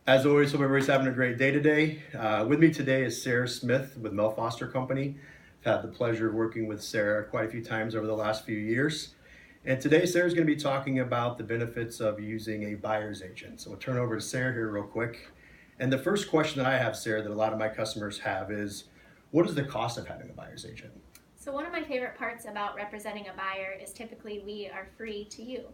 As always, hope everybody's having a great day today. With me today is Sarah Smith with Mel Foster Company. I've had the pleasure of working with Sarah quite a few times over the last few years. And today, Sarah's going to be talking about the benefits of using a buyer's agent. So we'll turn over to Sarah here real quick. And the first question that I have, Sarah, that a lot of my customers have is, what is the cost of having a buyer's agent? So one of my favorite parts about representing a buyer is typically we are free to you.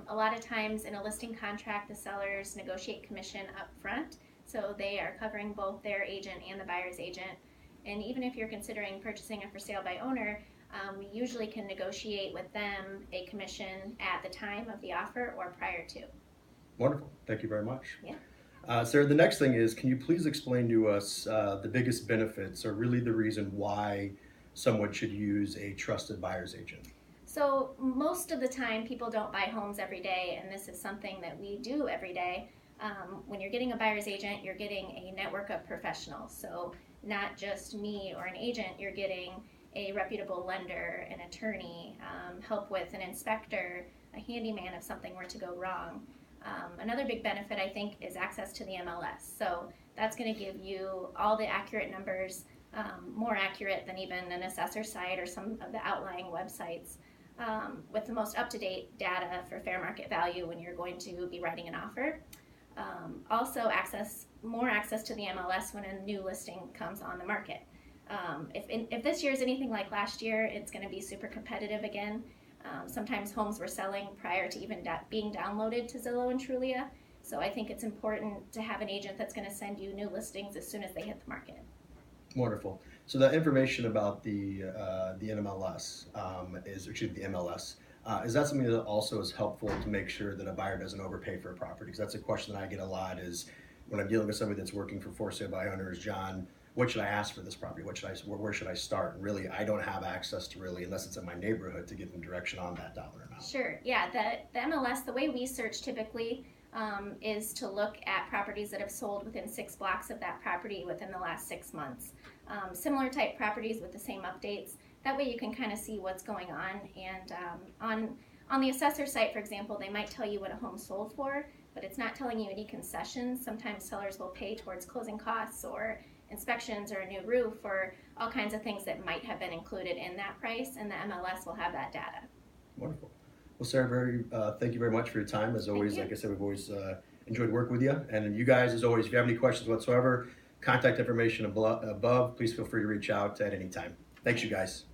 A lot of times in a listing contract, the sellers negotiate commission up front, so they are covering both their agent and the buyer's agent. And even if you're considering purchasing a for sale by owner, we usually can negotiate with them a commission at the time of the offer or prior to. Wonderful. Thank you very much. Yeah. Sarah, the next thing is, can you please explain to us the biggest benefits or really the reason why someone should use a trusted buyer's agent? So most of the time, people don't buy homes every day, and this is something that we do every day. When you're getting a buyer's agent, you're getting a network of professionals. So not just me or an agent, you're getting a reputable lender, an attorney, help with an inspector, a handyman if something were to go wrong. Another big benefit, I think, is access to the MLS. So that's going to give you all the accurate numbers, more accurate than even an assessor site or some of the outlying websites, with the most up-to-date data for fair market value when you're going to be writing an offer. Also, more access to the MLS when a new listing comes on the market. If this year is anything like last year, it's going to be super competitive again. Sometimes homes were selling prior to even being downloaded to Zillow and Trulia. So I think it's important to have an agent that's going to send you new listings as soon as they hit the market. Wonderful. So that information about the MLS the MLS. Is that something that also is helpful to make sure that a buyer doesn't overpay for a property? Because that's a question that I get a lot. Is when I'm dealing with somebody that's working for sale by owners, John, what should I ask for this property? Where should I start? And really, I don't have access to really, unless it's in my neighborhood, to give them direction on that dollar amount. Sure. Yeah. The MLS, the way we search typically is to look at properties that have sold within 6 blocks of that property within the last 6 months. Similar type properties with the same updates. That way you can kind of see what's going on. And on the assessor site, for example, they might tell you what a home sold for, but it's not telling you any concessions. Sometimes sellers will pay towards closing costs or inspections or a new roof or all kinds of things that might have been included in that price, and the MLS will have that data. Wonderful. Well, Sarah, thank you very much for your time. As always, like I said, we've always enjoyed working with you. And you guys, as always, if you have any questions whatsoever, contact information above. Please feel free to reach out at any time. Thanks, you guys.